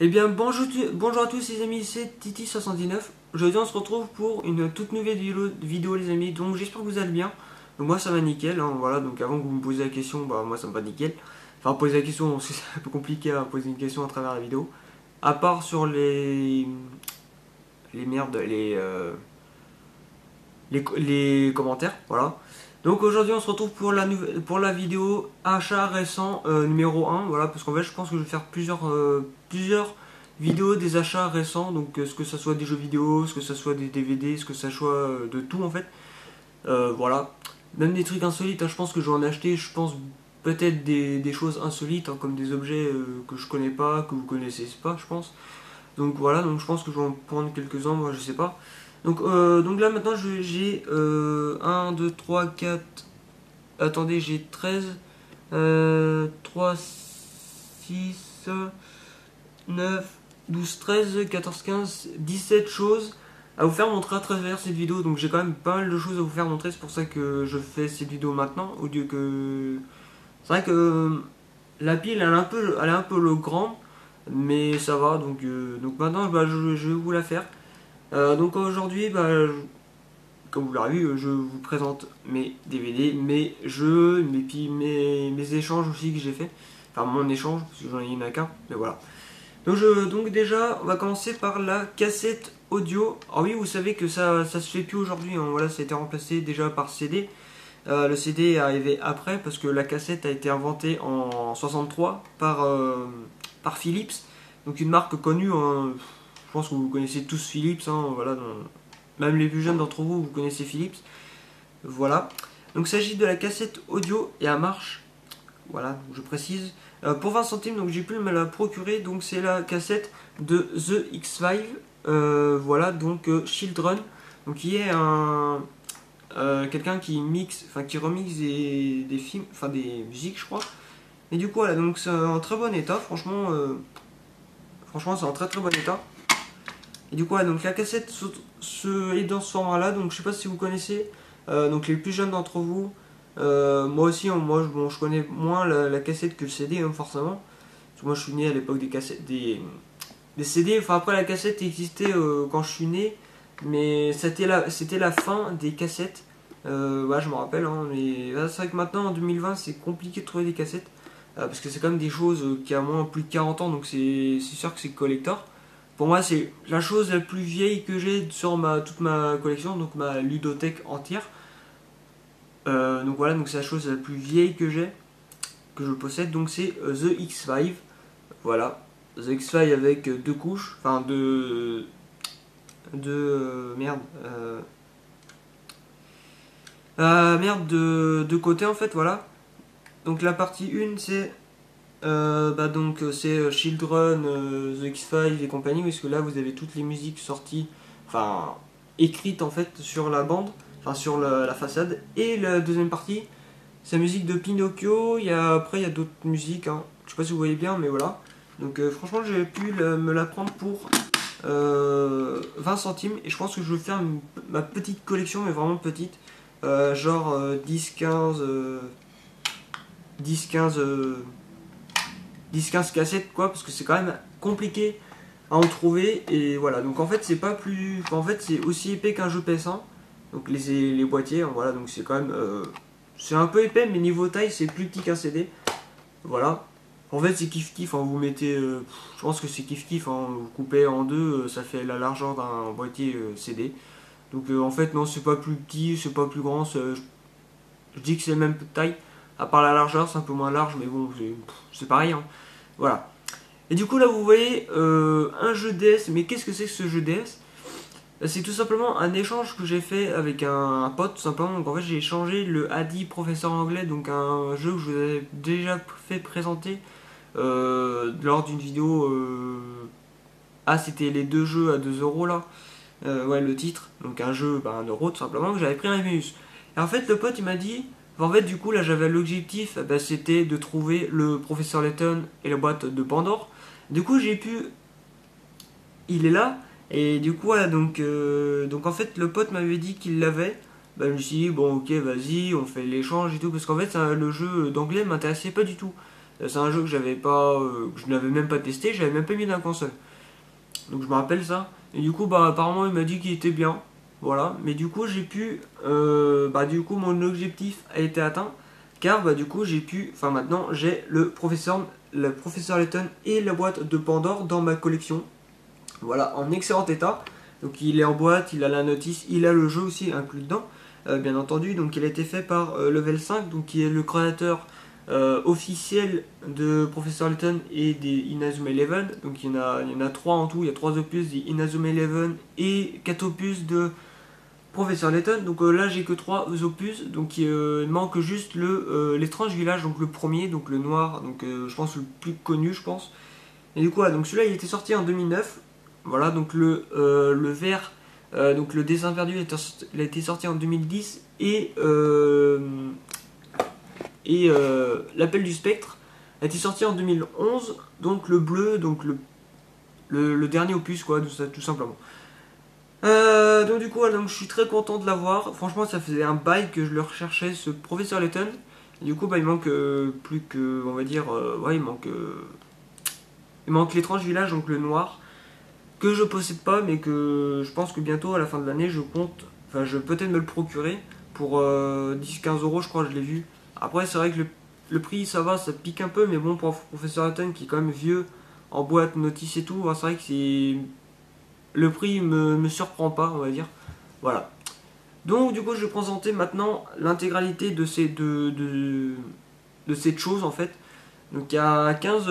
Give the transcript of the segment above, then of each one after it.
Eh bien, bonjour à tous les amis, c'est Titi79. Aujourd'hui, on se retrouve pour une toute nouvelle vidéo les amis. Donc, j'espère que vous allez bien. Donc, moi, ça va nickel. Hein, voilà, donc avant que vous me posiez la question, bah, moi, ça me va nickel. Enfin, poser la question, c'est un peu compliqué à poser une question à travers la vidéo. À part sur les merdes, les commentaires, voilà. Donc aujourd'hui on se retrouve pour pour la vidéo achat récent numéro 1, voilà, parce qu'en fait je pense que je vais faire plusieurs vidéos des achats récents, donc ce que ça soit des jeux vidéo, ce que ça soit des DVD, ce que ça soit de tout en fait. Voilà, même des trucs insolites, hein, je pense que je vais en acheter, je pense peut-être des choses insolites, hein, comme des objets que je connais pas, que vous connaissez pas, je pense. Donc voilà, donc je pense que je vais en prendre quelques-uns, moi je sais pas. Donc là maintenant j'ai 1, 2, 3, 4. Attendez, j'ai 13, 3, 6, 9, 12, 13, 14, 15, 17 choses à vous faire montrer à travers cette vidéo. Donc j'ai quand même pas mal de choses à vous faire montrer, c'est pour ça que je fais cette vidéo maintenant, au lieu que... C'est vrai que la pile elle est un peu le grand, mais ça va, donc maintenant bah, je vais vous la faire. Donc aujourd'hui, bah, comme vous l'avez vu, je vous présente mes DVD, mes jeux, mes échanges aussi que j'ai fait. Enfin mon échange, parce que j'en ai eu qu'un, mais voilà. Donc déjà, on va commencer par la cassette audio. Alors oui, vous savez que ça se fait plus aujourd'hui, hein. Voilà, ça a été remplacé déjà par CD. Le CD est arrivé après parce que la cassette a été inventée en 63 par Philips, donc une marque connue, hein. Je pense que vous connaissez tous Philips, hein, voilà, même les plus jeunes d'entre vous, vous connaissez Philips. Voilà. Donc il s'agit de la cassette audio et à marche. Voilà, je précise. Pour 20 centimes, donc j'ai pu me la procurer. Donc c'est la cassette de The X-Five. Voilà, donc Children. Donc qui est un quelqu'un qui mixe, enfin qui remixe des films, enfin des musiques, je crois. Et du coup, voilà, donc c'est en très bon état. Franchement, c'est en très très bon état. Et du coup, ouais, donc la cassette est dans ce format-là. Donc je sais pas si vous connaissez. Donc les plus jeunes d'entre vous, moi aussi, hein, bon, je connais moins la cassette que le CD, hein, forcément. Parce que moi, je suis né à l'époque des cassettes, des CD. Enfin après, la cassette existait quand je suis né, mais c'était la fin des cassettes. Ouais, je me rappelle. Hein, mais c'est vrai que maintenant, en 2020, c'est compliqué de trouver des cassettes. Parce que c'est quand même des choses qui a moins plus de 40 ans, donc c'est sûr que c'est collector. Pour moi, c'est la chose la plus vieille que j'ai sur toute ma collection, donc ma ludothèque entière. Donc voilà, donc c'est la chose la plus vieille que j'ai, que je possède, donc c'est The X5. Voilà, The X5 avec deux couches, enfin merde. Merde, de côté en fait, voilà. Donc la partie 1, c'est c'est Children, The X-Files et compagnie, parce que là vous avez toutes les musiques sorties, enfin écrites en fait sur la bande, enfin sur la façade. Et la deuxième partie, c'est la musique de Pinocchio. Après il y a d'autres musiques, hein. Je sais pas si vous voyez bien, mais voilà. Donc franchement j'ai pu me la prendre pour 20 centimes, et je pense que je vais faire ma petite collection, mais vraiment petite, genre 10-15 cassettes, quoi, parce que c'est quand même compliqué à en trouver. Et voilà, donc en fait c'est pas plus, en fait c'est aussi épais qu'un jeu PS1, donc les boîtiers, hein, voilà, donc c'est quand même c'est un peu épais, mais niveau taille c'est plus petit qu'un CD. Voilà, en fait c'est kiff kiff, hein, vous mettez je pense que c'est kiff kiff, hein, vous coupez en deux, ça fait la largeur d'un boîtier CD. Donc en fait non, c'est pas plus petit, c'est pas plus grand, je dis que c'est la même taille, à part la largeur, c'est un peu moins large, mais bon, c'est pareil, hein. Voilà. Et du coup, là, vous voyez un jeu DS. Mais qu'est-ce que c'est que ce jeu DS? C'est tout simplement un échange que j'ai fait avec un pote, tout simplement. Donc, en fait, j'ai échangé le Adi Professeur Anglais, donc un jeu que je vous avais déjà fait présenter lors d'une vidéo. Ah, c'était les deux jeux à 2 € là. Ouais, le titre. Donc, un jeu, bah, 1 € tout simplement, que j'avais pris un Emmaüs. Et en fait, le pote, il m'a dit. En fait, du coup, là, j'avais l'objectif, bah, c'était de trouver le professeur Layton et la boîte de Pandore. Du coup, j'ai pu. Il est là. Et du coup, voilà, donc en fait, le pote m'avait dit qu'il l'avait. Bah, je me suis dit, bon, ok, vas-y, on fait l'échange et tout. Parce qu'en fait, le jeu d'anglais m'intéressait pas du tout. C'est un jeu que j'avais pas, que je n'avais même pas testé, j'avais même pas mis dans la console. Donc je me rappelle ça. Et du coup, bah apparemment il m'a dit qu'il était bien. Voilà. Mais du coup j'ai pu, bah du coup mon objectif a été atteint. Car bah du coup j'ai pu, enfin maintenant j'ai le professeur Layton et la boîte de Pandore dans ma collection. Voilà, en excellent état. Donc il est en boîte, il a la notice, il a le jeu aussi inclus dedans, bien entendu. Donc il a été fait par Level 5, donc qui est le créateur officiel de Professor Layton et des Inazuma Eleven. Donc il y en a 3 en tout, il y a 3 opus, des Inazuma Eleven et 4 opus de Professeur Layton. Donc là j'ai que 3 opus, donc il manque juste l'étrange village, donc le premier, donc le noir, donc je pense le plus connu je pense. Et du coup, donc celui-là, il était sorti en 2009. Voilà, donc le vert, donc le dessin perdu, il a été sorti en 2010. Et l'appel du spectre a été sorti en 2011. Donc le bleu, donc le dernier opus, quoi, tout simplement. Donc du coup, voilà, donc, je suis très content de l'avoir. Franchement, ça faisait un bail que je le recherchais, ce professeur Layton. Et du coup, bah, il manque plus que, on va dire, ouais, il manque l'étrange village, donc le noir, que je possède pas, mais que je pense que bientôt, à la fin de l'année, je compte, enfin, je vais peut-être me le procurer pour 10-15 euros, je crois, je l'ai vu. Après, c'est vrai que le prix, ça va, ça pique un peu, mais bon, pour un professeur Layton qui est quand même vieux, en boîte, notice et tout, c'est vrai que c'est. Le prix me surprend pas, on va dire. Voilà. Donc, du coup, je vais présenter maintenant l'intégralité de cette chose, en fait. Donc il y a 15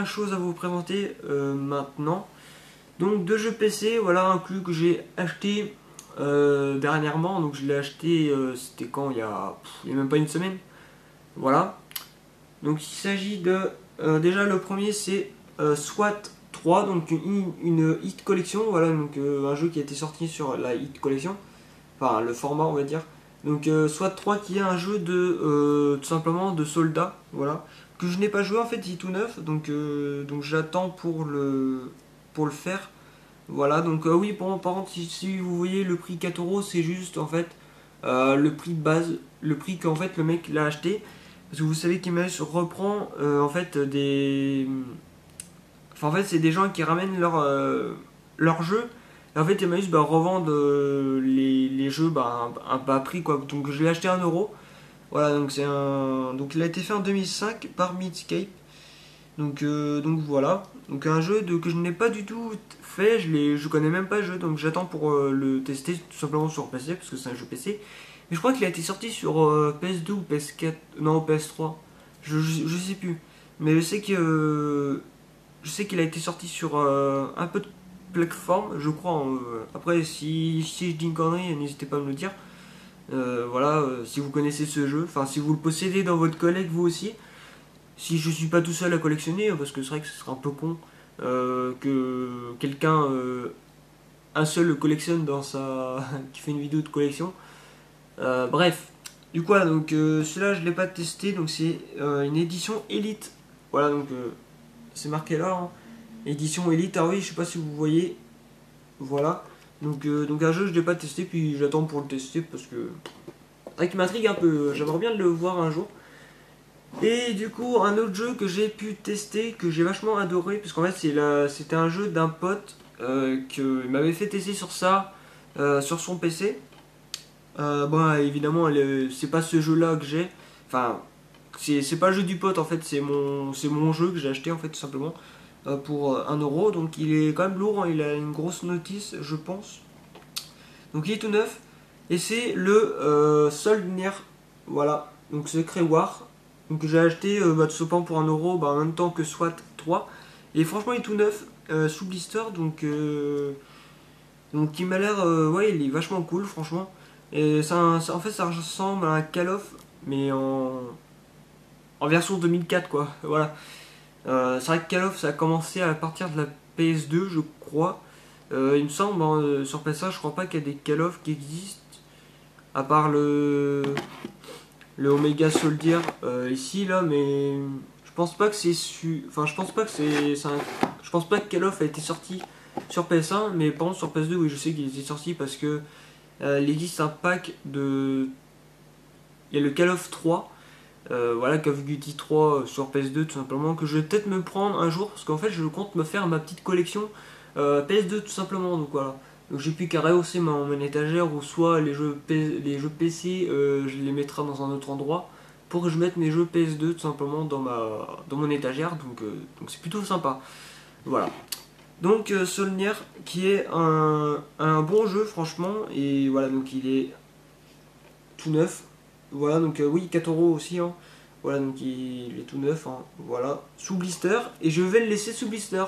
choses à vous présenter maintenant. Donc deux jeux PC, voilà, inclus que j'ai acheté dernièrement. Donc je l'ai acheté, c'était quand il y a même pas une semaine. Voilà. Donc il s'agit de... déjà le premier c'est SWAT 3, donc une Hit Collection. Voilà, donc un jeu qui a été sorti sur la Hit Collection. Enfin le format on va dire. Donc SWAT 3 qui est un jeu de tout simplement de soldats. Voilà que je n'ai pas joué en fait, il est tout neuf, donc j'attends pour le faire. Voilà, donc oui, par contre, si vous voyez le prix 4 euros, c'est juste en fait le prix de base, le prix qu'en fait le mec l'a acheté. Parce que vous savez qu'Emmaüs reprend en fait des. Enfin, en fait, c'est des gens qui ramènent leur jeu. Et en fait, Emmaüs revendent les jeux un bas prix quoi. Donc je l'ai acheté à 1 euro. Voilà, donc il a été fait en 2005 par Midscape. Donc voilà. Donc un jeu que je n'ai pas du tout fait, je connais même pas le jeu, donc j'attends pour le tester tout simplement sur PC parce que c'est un jeu PC. Mais je crois qu'il a été sorti sur PS2 ou PS4, non PS3. Je sais plus. Mais je sais qu'il a été sorti sur un peu de plateforme, je crois. Après, si je dis une connerie, n'hésitez pas à me le dire. Voilà, si vous connaissez ce jeu, enfin si vous le possédez dans votre collègue vous aussi, si je suis pas tout seul à collectionner, parce que c'est vrai que ce serait un peu con que quelqu'un, un seul le collectionne dans sa. Qui fait une vidéo de collection. Bref, du coup, voilà, donc celui-là je l'ai pas testé, donc c'est une édition Elite. Voilà, donc c'est marqué là, hein. Édition Elite, ah oui, je sais pas si vous voyez, voilà. Donc un jeu je l'ai pas testé, puis j'attends pour le tester parce que qui m'intrigue un peu. J'aimerais bien le voir un jour. Et du coup, un autre jeu que j'ai pu tester, que j'ai vachement adoré, parce qu'en fait c'était un jeu d'un pote qui m'avait fait tester sur ça, sur son PC. Bon, évidemment, c'est pas ce jeu-là que j'ai. Enfin, c'est pas le jeu du pote en fait, c'est mon jeu que j'ai acheté en fait tout simplement pour 1 euro. Donc il est quand même lourd, hein, il a une grosse notice, je pense. Donc il est tout neuf. Et c'est le Soldier, voilà, donc Secret War. Donc j'ai acheté tout simplement pour 1 euro, en même temps que SWAT 3. Et franchement il est tout neuf, sous blister, donc il m'a l'air, ouais il est vachement cool franchement. Et en fait ça ressemble à un Call of, mais en version 2004 quoi, voilà. C'est vrai que Call of ça a commencé à partir de la PS2 je crois. Il me semble, hein, sur PS1 je crois pas qu'il y a des Call of qui existent. À part le Omega Soldier ici là, mais je pense pas que enfin je pense pas que je pense pas que Call of a été sorti sur PS1, mais par contre sur PS2 oui je sais qu'il était sorti parce que il existe un pack de. Il y a le Call of 3 Voilà, Call of Duty 3 sur PS2 tout simplement, que je vais peut-être me prendre un jour, parce qu'en fait je compte me faire ma petite collection PS2 tout simplement, donc voilà. Donc j'ai plus qu'à rehausser mon étagère, ou soit les jeux PC, je les mettrai dans un autre endroit, pour que je mette mes jeux PS2 tout simplement dans mon étagère, donc c'est plutôt sympa. Voilà. Donc Solnier, qui est un bon jeu franchement, et voilà, donc il est tout neuf. Voilà, donc oui, 4 euros aussi, hein. Voilà, donc il est tout neuf, hein. Voilà, sous blister, et je vais le laisser sous blister.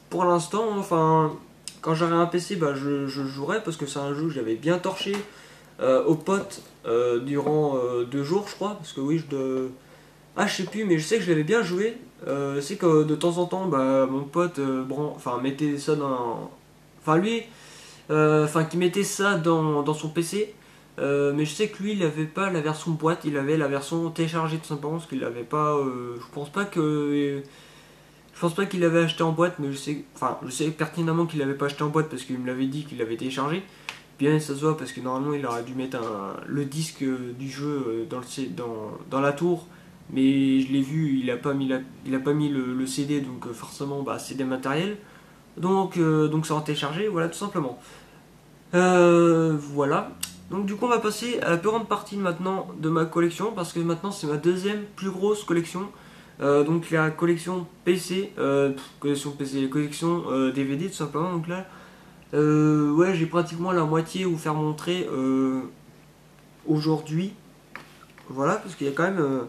Pour l'instant, enfin, quand j'aurai un PC, bah, je jouerai, parce que c'est un jeu que j'avais bien torché aux potes durant 2 jours, je crois, parce que oui, ah, je sais plus, mais je sais que je l'avais bien joué. C'est que de temps en temps, bah, mon pote enfin, mettait ça dans. Enfin, lui, qui mettait ça dans son PC. Mais je sais que lui, il avait pas la version boîte, il avait la version téléchargée tout simplement, parce qu'il avait pas. Je pense pas qu'il l'avait acheté en boîte, mais je sais pertinemment qu'il l'avait pas acheté en boîte parce qu'il me l'avait dit qu'il l'avait téléchargé. Bien, ça se voit parce que normalement il aurait dû mettre le disque du jeu dans la tour, mais je l'ai vu, il a pas mis le CD, donc forcément bah, c'est dématériel. Donc ça en téléchargé, voilà tout simplement. Voilà. Donc du coup on va passer à la plus grande partie maintenant de ma collection, parce que maintenant c'est ma deuxième plus grosse collection. Donc la collection PC, collection DVD tout simplement. Donc là, ouais, j'ai pratiquement la moitié vous faire montrer aujourd'hui. Voilà, parce qu'il y a quand même,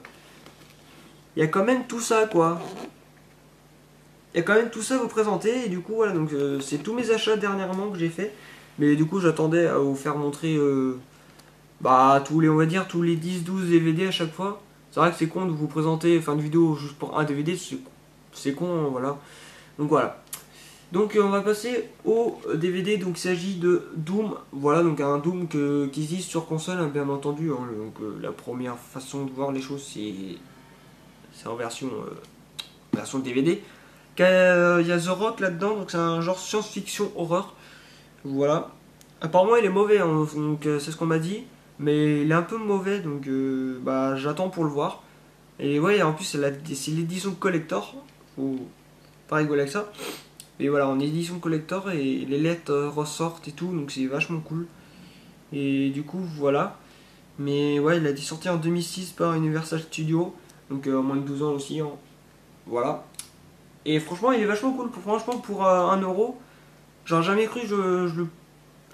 il y a quand même tout ça quoi. Il y a quand même tout ça à vous présenter, et du coup voilà, donc c'est tous mes achats dernièrement que j'ai fait. Mais du coup j'attendais à vous faire montrer bah on va dire tous les 10-12 DVD à chaque fois. C'est vrai que c'est con de vous présenter fin de vidéo juste pour un DVD, c'est con, hein, voilà. Donc voilà. Donc on va passer au DVD, donc il s'agit de Doom, voilà, donc un Doom qui existe sur console, hein, bien entendu, hein. Donc la première façon de voir les choses c'est en version DVD. Il y a The Rock là-dedans, donc c'est un genre science-fiction horreur, voilà. Apparemment il est mauvais, hein, donc c'est ce qu'on m'a dit, mais il est un peu mauvais, donc bah j'attends pour le voir. Et ouais, en plus c'est l'édition collector, faut pas rigoler avec ça. Et voilà, en édition collector, et les lettres ressortent et tout, donc c'est vachement cool. Et du coup, voilà. Mais ouais, il a été sorti en 2006 par Universal Studios, donc en moins de 12 ans aussi, hein. Voilà. Et franchement, il est vachement cool. Franchement, pour 1 euro, j'aurais jamais cru, je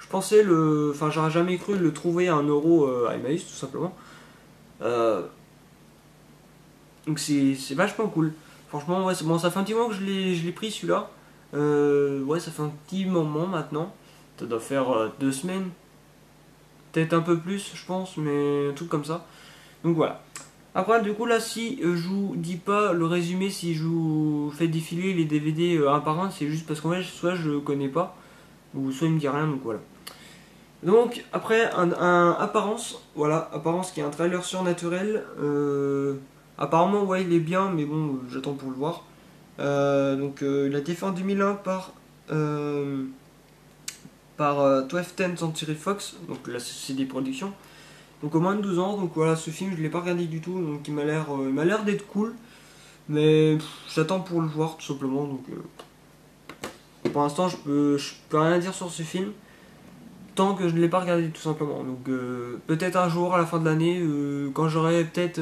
pensais enfin, j'aurais jamais cru le trouver à 1 euro à Emmaüs, tout simplement. Euh, donc c'est vachement cool. Franchement, ouais, bon, ça fait un petit moment que je l'ai pris celui-là. Ouais, ça fait un petit moment maintenant. Ça doit faire 2 semaines. Peut-être un peu plus, je pense, mais un truc comme ça. Donc voilà. Après, du coup, là, si je vous dis pas le résumé, si je vous fais défiler les DVD un par un, c'est juste parce qu'en fait, soit je connais pas, ou soit il me dit rien, donc voilà. Donc, après, Apparence, voilà, Apparence qui est un trailer surnaturel. Apparemment, ouais, il est bien, mais bon, j'attends pour le voir. Il a été fait en 2001 par 1210 Century Fox, donc la société de production. Donc au moins de 12 ans, donc voilà, ce film je l'ai pas regardé du tout, donc il m'a l'air d'être cool, mais j'attends pour le voir tout simplement, donc pour l'instant je peux rien dire sur ce film, tant que je ne l'ai pas regardé tout simplement. Donc peut-être un jour à la fin de l'année, quand j'aurai peut-être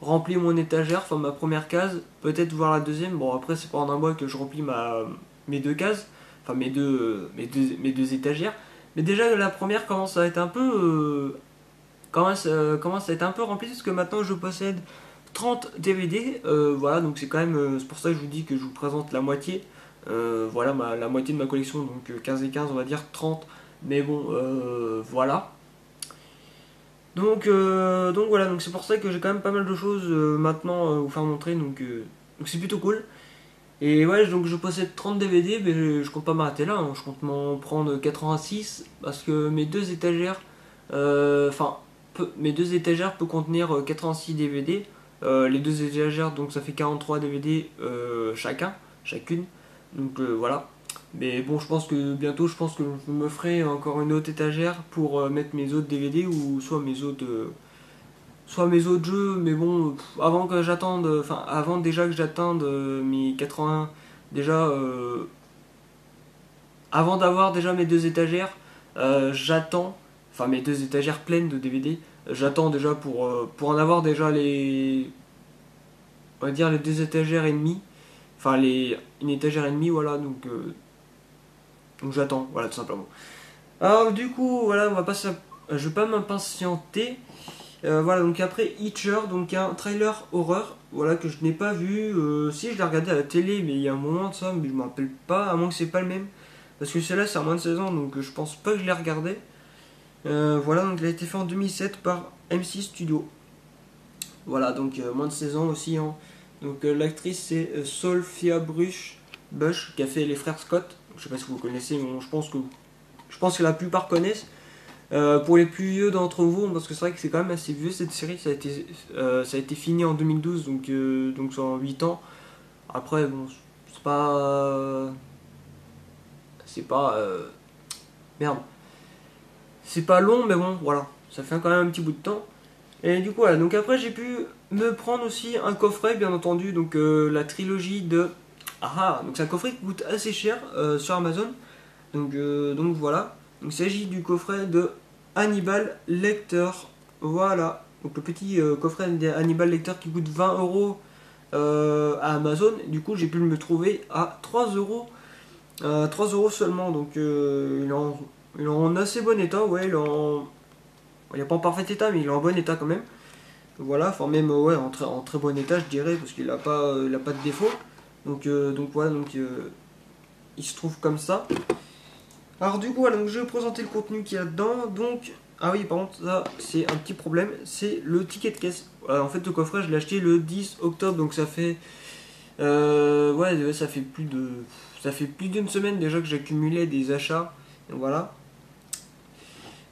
rempli mon étagère, enfin ma première case, peut-être voir la deuxième. Bon après c'est pendant un mois que je remplis mes 2 cases, enfin mes deux étagères. Mais déjà la première commence à être un peu commence à être un peu remplie, parce que maintenant je possède 30 DVD. Voilà, donc c'est quand même c'est pour ça que je vous dis que je vous présente la moitié. Voilà la moitié de ma collection, donc 15 et 15 on va dire 30. Mais bon, voilà. Donc voilà, donc c'est pour ça que j'ai quand même pas mal de choses maintenant à vous faire montrer, donc c'est plutôt cool. Et ouais, donc je possède 30 DVD, mais je compte pas m'arrêter là, hein. Je compte m'en prendre 86, parce que mes deux étagères, enfin, mes deux étagères peuvent contenir 86 DVD. Les deux étagères, donc ça fait 43 DVD chacune. Donc voilà. Mais bon, je pense que bientôt, je pense que je me ferai encore une autre étagère pour mettre mes autres DVD, ou soit mes autres soit mes autres jeux, mais bon, avant que j'attende, enfin avant déjà que j'attende mes 80, déjà avant d'avoir déjà mes deux étagères, j'attends, enfin mes deux étagères pleines de DVD, j'attends déjà pour en avoir déjà les, on va dire les deux étagères et demie, enfin une étagère et demie, voilà, donc j'attends, voilà tout simplement. Alors du coup, voilà, je vais pas m'impatienter. Voilà, donc après Hitcher, donc un trailer horreur, voilà, que je n'ai pas vu. Si, je l'ai regardé à la télé, mais il y a un moment de ça, mais je me rappelle pas, à moins que c'est pas le même. Parce que celui-là, c'est à moins de 16 ans, donc je pense pas que je l'ai regardé. Voilà, donc il a été fait en 2007 par M6 Studio. Voilà, donc moins de 16 ans aussi, hein. Donc l'actrice, c'est Sophia Bush, qui a fait Les Frères Scott. Je sais pas si vous connaissez, mais bon, je pense que la plupart connaissent. Pour les plus vieux d'entre vous, parce que c'est vrai que c'est quand même assez vieux cette série, ça a été fini en 2012, donc c'est en 8 ans. Après, bon, c'est pas. C'est pas. Merde. C'est pas long, mais bon, voilà. Ça fait quand même un petit bout de temps. Et du coup, voilà. Donc après, j'ai pu me prendre aussi un coffret, bien entendu, donc la trilogie de. Ah, donc c'est un coffret qui coûte assez cher sur Amazon. Donc voilà. Donc, il s'agit du coffret de Hannibal Lecter. Voilà. Donc le petit coffret d'Hannibal Lecter qui coûte 20 euros à Amazon. Du coup, j'ai pu me trouver à 3 euros. 3 euros seulement. Donc il est en assez bon état. Ouais, il est pas en parfait état, mais il est en bon état quand même. Voilà, enfin même ouais, en très bon état, je dirais, parce qu'il a pas de défaut. Donc voilà, il se trouve comme ça. Alors du coup, voilà, donc je vais vous présenter le contenu qu'il y a dedans. Donc, ah oui, par contre, ça c'est un petit problème, c'est le ticket de caisse. Voilà, en fait, le coffret, je l'ai acheté le 10 octobre, donc ça fait, ouais, ça fait plus d'une semaine déjà que j'accumulais des achats. Donc, voilà.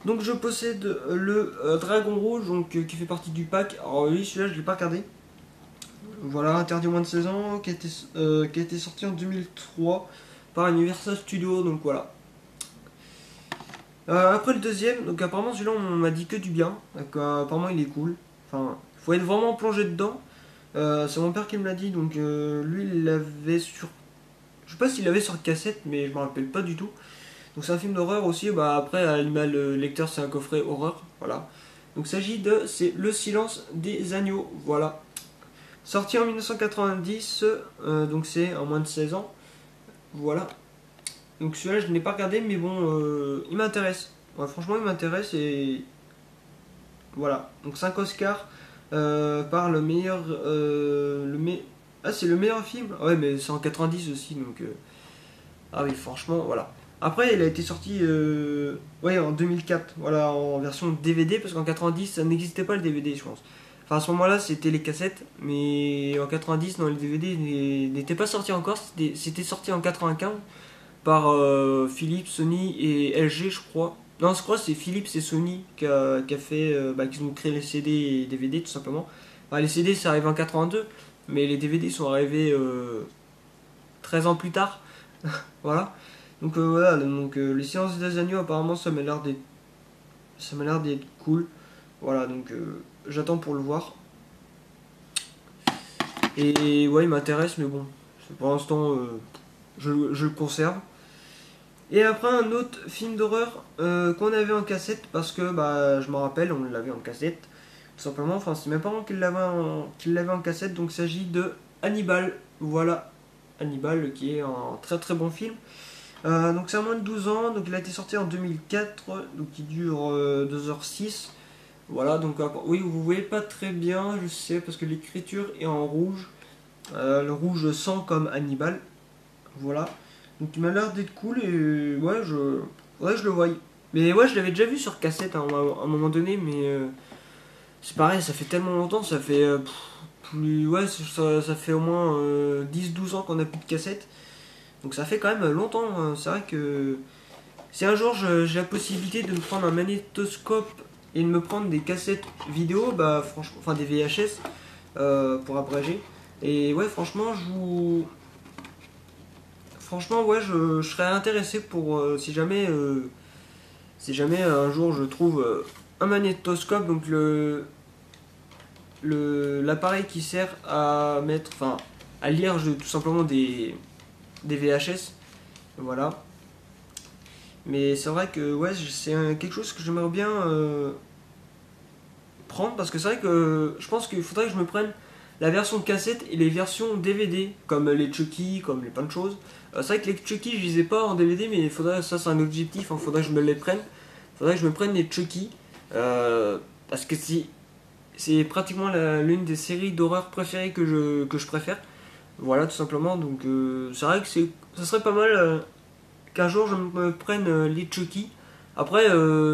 Donc je possède le Dragon Rouge, donc qui fait partie du pack. Alors oui, celui-là, je l'ai pas regardé. Voilà, interdit au moins de 16 ans, qui a été sorti en 2003 par Universal Studios. Donc voilà. Après le deuxième, donc apparemment celui-là on m'a dit que du bien, donc apparemment il est cool, enfin faut être vraiment plongé dedans. C'est mon père qui me l'a dit, donc lui il l'avait sur, je sais pas s'il l'avait sur cassette mais je me rappelle pas du tout. Donc c'est un film d'horreur aussi, bah après Animal Lecter c'est un coffret horreur, voilà. Donc c'est Le Silence des Agneaux, voilà. Sorti en 1990, donc c'est en moins de 16 ans, voilà. Donc celui-là je ne l'ai pas regardé mais bon il m'intéresse. Ouais, franchement il m'intéresse et voilà. Donc 5 Oscars par le meilleur ah c'est le meilleur film. Ah ouais mais c'est en 90 aussi donc ah oui franchement voilà. Après il a été sorti ouais en 2004 voilà en version DVD parce qu'en 90 ça n'existait pas le DVD je pense. Enfin à ce moment-là c'était les cassettes mais en 90 non les DVD n'étaient pas sortis encore c'était sorti en 95 par Philips, Sony et LG, je crois. Non, je crois que c'est Philips et Sony qui a fait, qui ont créé les CD et DVD tout simplement. Enfin, les CD c'est arrivé en 82, mais les DVD sont arrivés 13 ans plus tard. Voilà. Donc voilà, donc les séances des agneaux apparemment ça m'a l'air d'être cool. Voilà, donc j'attends pour le voir. Et ouais, il m'intéresse, mais bon, pour l'instant je le conserve. Et après un autre film d'horreur qu'on avait en cassette parce que bah je me rappelle on l'avait en cassette tout simplement, enfin c'est mes parents qui l'avaient en cassette, donc il s'agit de Hannibal, voilà Hannibal qui est un très très bon film. Donc c'est à moins de 12 ans, donc il a été sorti en 2004, donc il dure 2h06. Voilà, donc oui vous voyez pas très bien je sais parce que l'écriture est en rouge, le rouge sang comme Hannibal, voilà. Donc il m'a l'air d'être cool et ouais, je le voyais. Mais ouais, je l'avais déjà vu sur cassette hein, à un moment donné, mais c'est pareil, ça fait tellement longtemps, ça fait ouais, ça fait au moins 10-12 ans qu'on a plus de cassette. Donc ça fait quand même longtemps, hein. C'est vrai que si un jour j'ai la possibilité de me prendre un magnétoscope et de me prendre des cassettes vidéo, bah franchement, enfin des VHS pour abréger. Et ouais, franchement, ouais, je serais intéressé pour si jamais un jour je trouve un magnétoscope, donc l'appareil qui sert à mettre, enfin, à lire tout simplement des VHS. Voilà. Mais c'est vrai que ouais, c'est quelque chose que j'aimerais bien prendre parce que c'est vrai que je pense qu'il faudrait que je me prenne la version cassette et les versions DVD, comme les Chucky, comme les plein de choses. C'est vrai que les Chucky, je les ai pas en DVD, mais il faudrait, ça c'est un objectif, il faudrait que je me les prenne. Il faudrait que je me prenne les Chucky, parce que c'est pratiquement l'une des séries d'horreur préférées que je préfère. Voilà, tout simplement. Donc c'est vrai que ça serait pas mal qu'un jour je me prenne les Chucky. Après,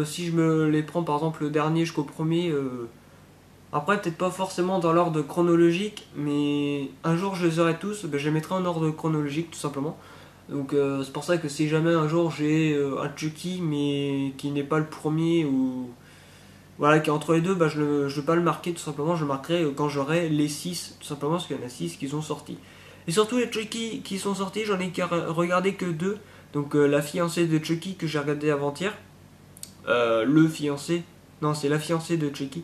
si je me les prends par exemple le dernier jusqu'au premier, après peut-être pas forcément dans l'ordre chronologique, mais un jour je les aurai tous, ben, je les mettrai en ordre chronologique tout simplement. Donc c'est pour ça que si jamais un jour j'ai un Chucky mais qui n'est pas le premier ou voilà qui est entre les deux, bah, je ne vais pas le marquer tout simplement, je le marquerai quand j'aurai les 6 tout simplement parce qu'il y en a 6 qui sont sortis. Et surtout les Chucky qui sont sortis, j'en ai regardé que 2. Donc la fiancée de Chucky que j'ai regardé avant-hier, le fiancé, non c'est la fiancée de Chucky.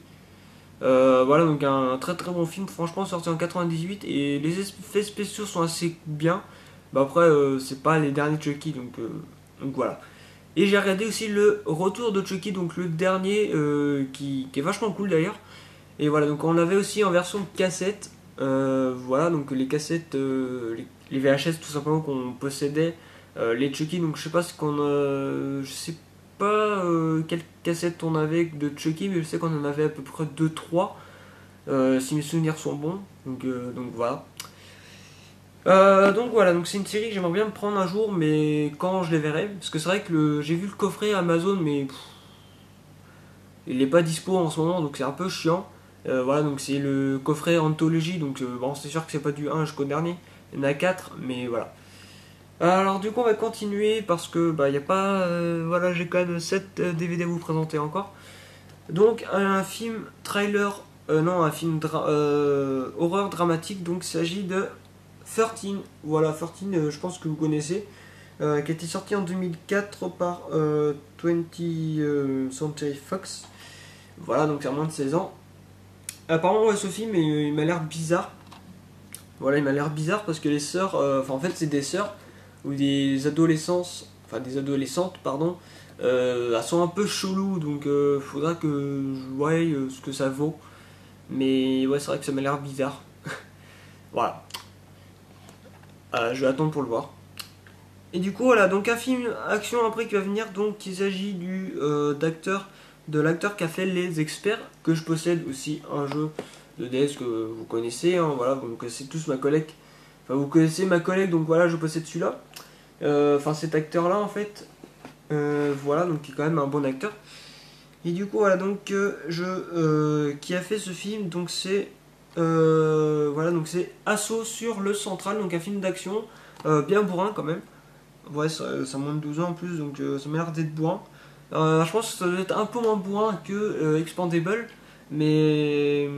Voilà donc un très très bon film, franchement sorti en 98 et les effets spéciaux sont assez bien. Bah après c'est pas les derniers Chucky donc voilà. Et j'ai regardé aussi le retour de Chucky, donc le dernier qui est vachement cool d'ailleurs. Et voilà, donc on l'avait aussi en version cassette. Voilà, donc les cassettes, les VHS tout simplement qu'on possédait, les Chucky. Donc je sais pas ce qu'on je sais pas quelle cassette on avait de Chucky, mais je sais qu'on en avait à peu près deux trois si mes souvenirs sont bons. Donc voilà. Donc voilà, donc c'est une série que j'aimerais bien me prendre un jour, mais quand je les verrai, parce que c'est vrai que j'ai vu le coffret Amazon, mais il n'est pas dispo en ce moment, donc c'est un peu chiant. Voilà, donc c'est le coffret Anthologie, donc bon, c'est sûr que c'est pas du 1 jusqu'au dernier, il y en a 4, mais voilà. Alors du coup on va continuer parce que bah y a pas, voilà, j'ai quand même 7 DVD à vous présenter encore. Donc un film trailer, non un film horreur dramatique, donc il s'agit de 13, voilà 13, je pense que vous connaissez, qui a été sorti en 2004 par 20th Century Fox. Voilà, donc c'est à moins de 16 ans. Apparemment, ouais, ce film, il m'a l'air bizarre. Voilà, il m'a l'air bizarre parce que les sœurs, enfin en fait, c'est des sœurs ou des adolescentes, pardon. Elles sont un peu cheloues, donc faudra que je voie ce que ça vaut. Mais ouais, c'est vrai que ça m'a l'air bizarre. Voilà. Je vais attendre pour le voir. Et du coup, voilà, donc un film action après qui va venir, donc il s'agit de l'acteur qui a fait Les Experts, que je possède aussi un jeu de DS que vous connaissez, hein, voilà, vous connaissez tous ma collègue, enfin vous connaissez ma collègue, donc voilà, je possède celui-là, enfin cet acteur-là en fait, voilà, donc qui est quand même un bon acteur. Et du coup, voilà, donc qui a fait ce film, donc c'est, voilà, donc c'est Assaut sur le Central, donc un film d'action, bien bourrin quand même. Ouais, ça a moins de 12 ans en plus, donc ça m'a l'air d'être bourrin. Je pense que ça doit être un peu moins bourrin que Expandable, mais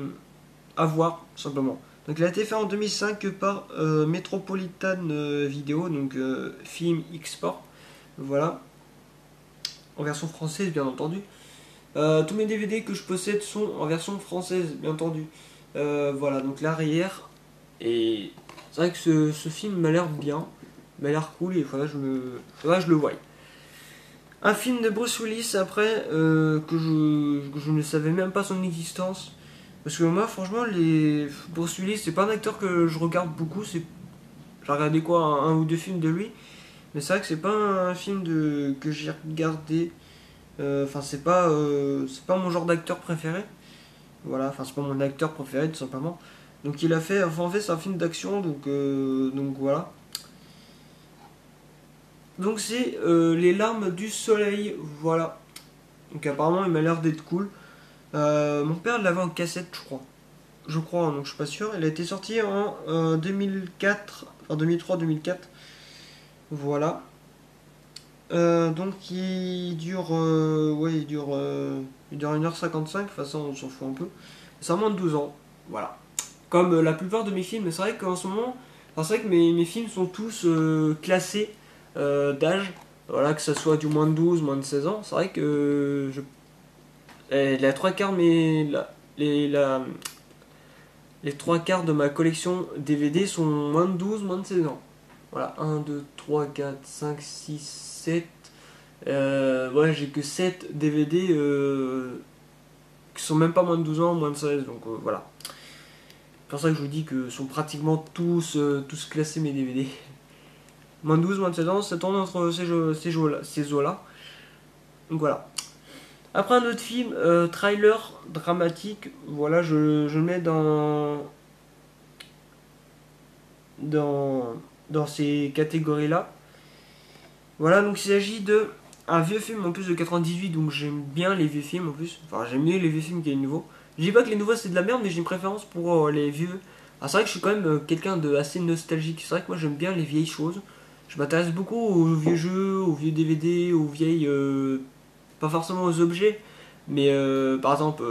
à voir, simplement. Donc il a été fait en 2005 par Metropolitan Video, donc film Export. Voilà, en version française, bien entendu. Tous mes DVD que je possède sont en version française, bien entendu. Voilà, donc l'arrière. Et c'est vrai que ce film m'a l'air bien, m'a l'air cool, et il faudrait que je le voie. Un film de Bruce Willis après, que je ne savais même pas son existence. Parce que moi, franchement, Bruce Willis, c'est pas un acteur que je regarde beaucoup. J'ai regardé quoi, un ou deux films de lui. Mais c'est vrai que c'est pas un film que j'ai regardé. Enfin, c'est pas mon genre d'acteur préféré. Voilà, enfin, c'est pas mon acteur préféré, tout simplement. Donc, il a fait, enfin, en fait, c'est un film d'action, donc voilà. Donc, c'est Les larmes du soleil, voilà. Donc, apparemment, il m'a l'air d'être cool. Mon père l'avait en cassette, je crois. Je crois, hein, donc je suis pas sûr. Il a été sorti en 2004, enfin 2003-2004. Voilà. Donc il dure 1h55, de toute façon on s'en fout un peu. C'est à moins de 12 ans, voilà. Comme la plupart de mes films, c'est vrai qu'en ce moment, enfin, c'est vrai que mes films sont tous classés d'âge, voilà, que ça soit du moins de 12, moins de 16 ans. C'est vrai que la trois quarts, mais les 3 quarts de ma collection DVD sont moins de 12, moins de 16 ans. Voilà, 1, 2, 3, 4, 5, 6, 7. Ouais, j'ai que 7 DVD qui sont même pas moins de 12 ans, moins de 16. Donc voilà. C'est pour ça que je vous dis que sont pratiquement tous classés mes DVD. Moins de 12, moins de 16 ans, ça tourne entre ces eaux-là. Donc voilà. Après un autre film, trailer dramatique, voilà, je le mets dans, dans ces catégories-là. Voilà, donc il s'agit de un vieux film en plus de 98, donc j'aime bien les vieux films en plus. Enfin, j'aime mieux les vieux films que les nouveaux. Je dis pas que les nouveaux c'est de la merde, mais j'ai une préférence pour les vieux. Ah, c'est vrai que je suis quand même quelqu'un de assez nostalgique. C'est vrai que moi j'aime bien les vieilles choses. Je m'intéresse beaucoup aux vieux jeux, aux vieux DVD, aux vieilles. Pas forcément aux objets, mais par exemple,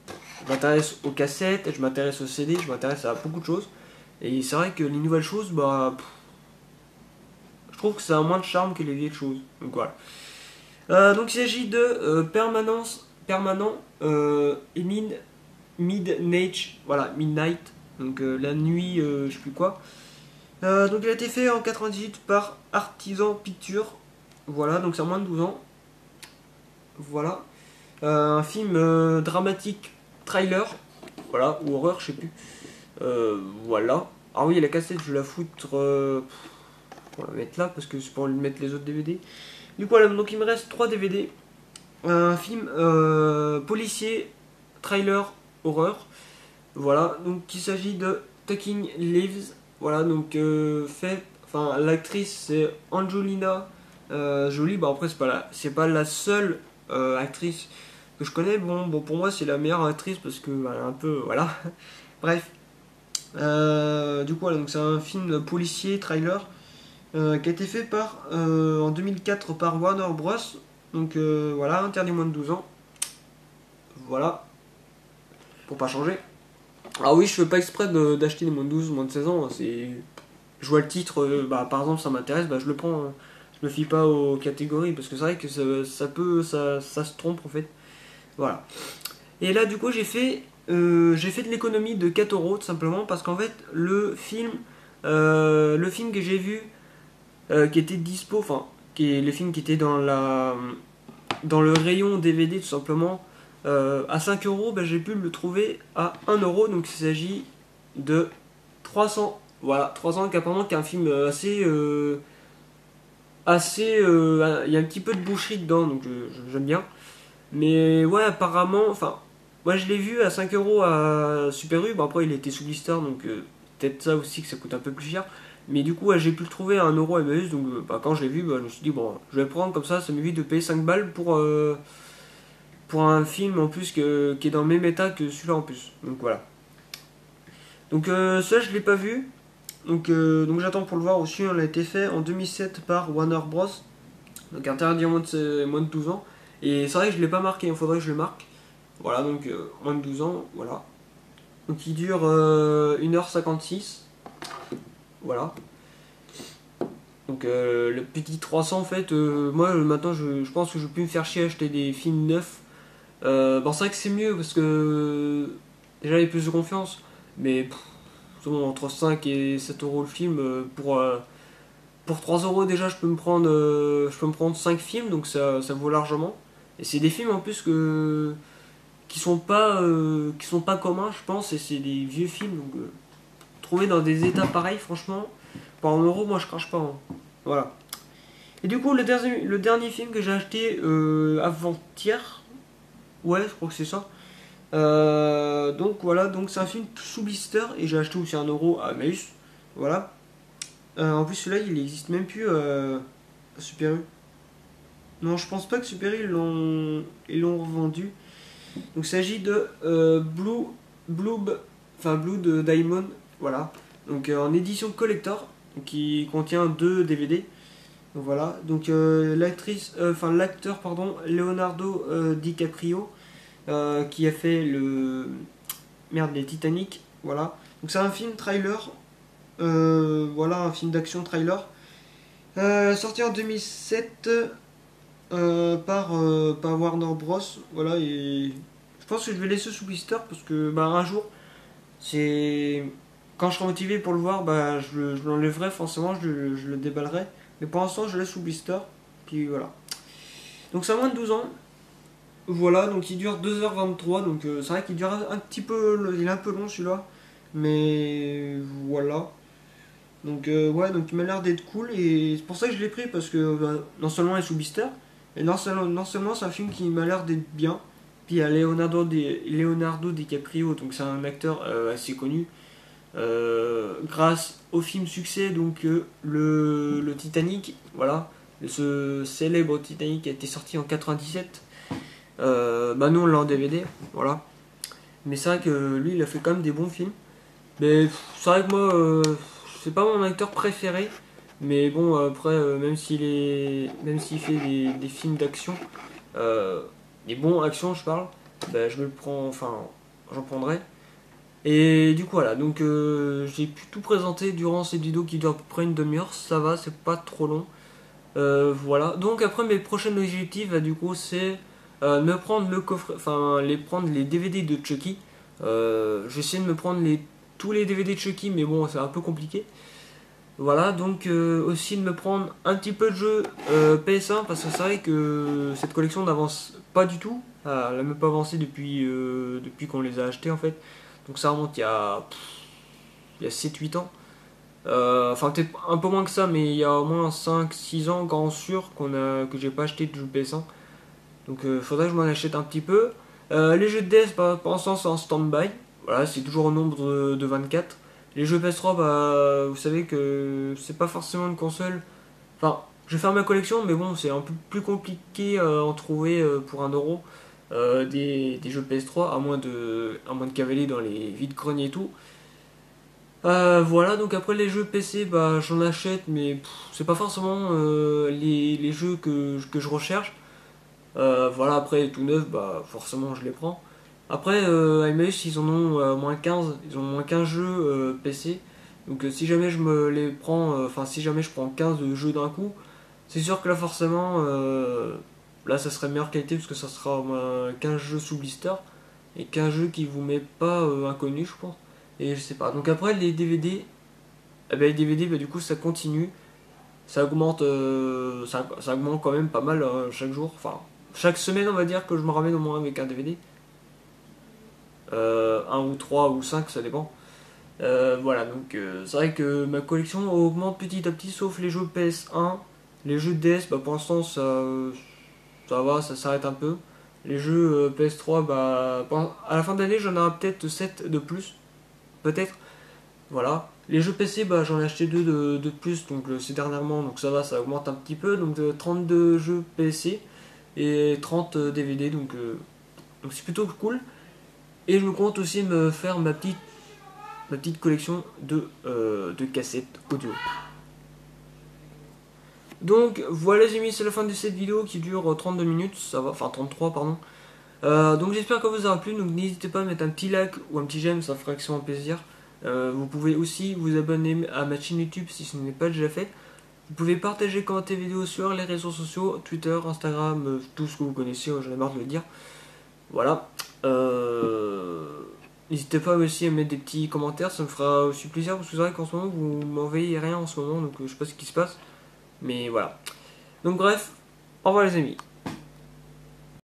je m'intéresse aux cassettes, je m'intéresse aux CD, je m'intéresse à beaucoup de choses. Et c'est vrai que les nouvelles choses, bah. Je trouve que ça a moins de charme que les vieilles choses. Donc voilà. Donc il s'agit de permanent et midnight, voilà, midnight, donc la nuit, je sais plus quoi. Donc il a été fait en 98 par Artisan Pictures, voilà, donc c'est en moins de 12 ans, voilà. Un film dramatique, trailer, voilà, ou horreur, je sais plus. Voilà. Ah oui, la cassette, je vais la foutre, on va la mettre là parce que c'est pour lui mettre les autres DVD. Du coup, voilà, donc il me reste 3 DVD. Un film policier, trailer, horreur. Voilà, donc il s'agit de Talking Lives. Voilà, donc enfin l'actrice c'est Angelina Jolie. Bah après c'est pas la seule actrice que je connais. Bon pour moi c'est la meilleure actrice parce que bah, un peu voilà. Bref, du coup voilà, donc c'est un film policier trailer qui a été fait en 2004 par Warner Bros. Donc voilà, interdit moins de 12 ans. Voilà, pour pas changer. Ah oui, je fais pas exprès d'acheter les moins de 12, moins de 16 ans. Je vois le titre, bah, par exemple, ça m'intéresse, bah, je le prends. Hein. Je me fie pas aux catégories parce que c'est vrai que ça se trompe en fait. Voilà. Et là, du coup, j'ai fait de l'économie de 4 euros tout simplement parce qu'en fait, le film que j'ai vu, qui était dispo, enfin, le film qui était dans le rayon DVD tout simplement, à 5 euros, bah, j'ai pu le trouver à 1 euro. Donc il s'agit de 300. Voilà, 300 qui apparemment qui est un film il y a un petit peu de boucherie dedans, donc j'aime bien. Mais ouais, apparemment, enfin, moi je l'ai vu à 5 euros à Super U. Bon, après il était sous blister, donc peut-être ça aussi que ça coûte un peu plus cher. Mais du coup, ouais, j'ai pu le trouver à 1 euro à Emmaüs, donc bah, quand je l'ai vu, bah, je me suis dit, bon, je vais le prendre comme ça m'évite de payer 5 balles pour un film en plus qui est dans le même état que celui-là en plus. Donc voilà. Donc ça, je l'ai pas vu. Donc j'attends pour le voir aussi. On a été fait en 2007 par Warner Bros. Donc interdit moins de 12 ans. Et c'est vrai que je l'ai pas marqué, il faudrait que je le marque. Voilà, donc moins de 12 ans, voilà. Donc il dure 1h56. Voilà. Donc le petit 300 en fait, moi maintenant je pense que je peux me faire chier à acheter des films neufs. Bon c'est vrai que c'est mieux parce que déjà il y a plus de confiance. Mais entre 5 et 7 euros le film, pour 3 euros déjà je peux me prendre 5 films, donc ça vaut largement. Et c'est des films en plus qui sont pas communs je pense, et c'est des vieux films, donc trouver dans des états pareils franchement, pour 1 euro moi je crache pas. Hein. Voilà. Et du coup le dernier film que j'ai acheté avant-hier, ouais je crois que c'est ça. Donc voilà, donc c'est un film sous blister et j'ai acheté aussi 1 euro à Emmaüs. Voilà. En plus celui-là il existe même plus à Super U. Non, je pense pas que Super U ils l'ont revendu. Donc il s'agit de Blue de Diamond, voilà. Donc en édition collector, qui contient 2 DVD. Donc voilà. Donc l'acteur pardon, Leonardo DiCaprio, qui a fait les Titanic, voilà. Donc c'est un film trailer, voilà, un film d'action trailer, sorti en 2007 par Warner Bros. Voilà, et je pense que je vais laisser sous blister parce que bah, un jour, C'est quand je serai motivé pour le voir, bah je l'enlèverai forcément, je le déballerai. Mais pour l'instant, je le laisse sous blister. Puis voilà. Donc c'est à moins de 12 ans. Voilà, donc il dure 2h23. Donc c'est vrai qu'il dure un petit peu. Il est un peu long celui-là. Mais voilà. Donc ouais, donc il m'a l'air d'être cool. Et c'est pour ça que je l'ai pris. Parce que non seulement il est sous blister. Et non seulement c'est un film qui m'a l'air d'être bien. Puis il y a Leonardo DiCaprio. Donc c'est un acteur assez connu. Grâce au film succès, donc le Titanic, voilà, ce célèbre Titanic a été sorti en 97. Bah nous on l'a en DVD, voilà. Mais c'est vrai que lui il a fait quand même des bons films. Mais c'est vrai que moi c'est pas mon acteur préféré. Mais bon après même s'il fait des films d'action, des bons actions je parle, bah, je me le prends, enfin j'en prendrai. Et du coup voilà, donc j'ai pu tout présenter durant cette vidéo qui dure à peu près une demi-heure, ça va, c'est pas trop long. Voilà, donc après mes prochains objectifs, bah, du coup c'est me prendre le coffre, enfin prendre les DVD de Chucky. J'essaie de me prendre tous les DVD de Chucky, mais bon c'est un peu compliqué. Voilà, donc aussi de me prendre un petit peu de jeux PS1 parce que c'est vrai que cette collection n'avance pas du tout. Elle n'a même pas avancé depuis qu'on les a achetés en fait. Donc ça remonte il y a 7-8 ans. Enfin peut-être un peu moins que ça, mais il y a au moins 5-6 ans grand sûr que j'ai pas acheté de jeux PS1. Donc faudrait que je m'en achète un petit peu. Les jeux de DS, bah, pour l'instant c'est en stand-by. Voilà, c'est toujours au nombre de 24. Les jeux PS3, bah, vous savez que c'est pas forcément une console. Enfin, je vais faire ma collection, mais bon, c'est un peu plus compliqué à en trouver pour 1€. Des jeux PS3, à moins de cavaler dans les vides-greniers et tout. Voilà, donc après les jeux PC, bah, j'en achète, mais c'est pas forcément les jeux que je recherche. Voilà, après tout neuf, bah, forcément je les prends. Après, Emmaüs, ils en ont moins 15, ils ont moins 15 jeux PC. Donc si jamais je me les prends, enfin si jamais je prends 15 jeux d'un coup, c'est sûr que là forcément, là ça serait meilleure qualité parce que ça sera au moins 15 jeux sous blister et 15 jeux qui vous met pas inconnus je pense. Et je sais pas. Donc après les DVD, eh ben, les DVD bah, du coup ça continue, ça augmente quand même pas mal chaque jour. Enfin chaque semaine on va dire que je me ramène au moins avec un DVD. Un ou trois ou cinq ça dépend. Voilà, donc c'est vrai que ma collection augmente petit à petit, sauf les jeux PS1. Les jeux DS, bah, pour l'instant, ça va, ça s'arrête un peu. Les jeux PS3, bah, à la fin de l'année, j'en aurai peut-être 7 de plus. Peut-être. Voilà. Les jeux PC, bah, j'en ai acheté 2 de plus donc, c'est dernièrement, donc ça va, ça augmente un petit peu. Donc 32 jeux PC et 30 DVD, donc c'est plutôt cool. Et je me compte aussi me faire ma petite collection de cassettes audio. Donc voilà les amis, c'est la fin de cette vidéo qui dure 32 minutes, ça va, enfin 33 pardon. Donc j'espère que vous aura plu, donc n'hésitez pas à mettre un petit like ou un petit j'aime, ça fera extrêmement plaisir. Vous pouvez aussi vous abonner à ma chaîne YouTube si ce n'est pas déjà fait. Vous pouvez partager, commenter vidéos sur les réseaux sociaux, Twitter, Instagram, tout ce que vous connaissez, j'en ai marre de le dire. Voilà. N'hésitez pas aussi à mettre des petits commentaires, ça me fera aussi plaisir parce que c'est vrai qu'en ce moment vous m'envoyez rien en ce moment, donc je sais pas ce qui se passe. Mais voilà. Donc bref, au revoir les amis.